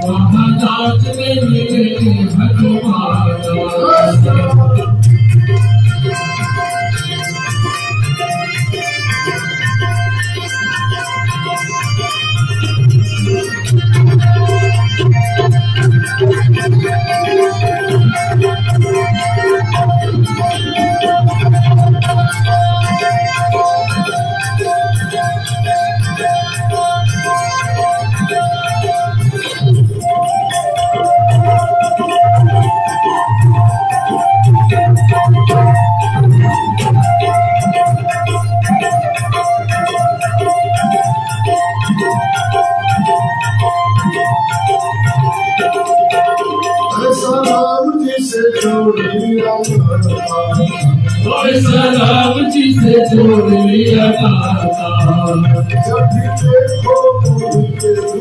महाराज में मिले भगवान। सलाम जी से जोड़ लिया सलाम जी से जोड़ लिया। जब भी देखो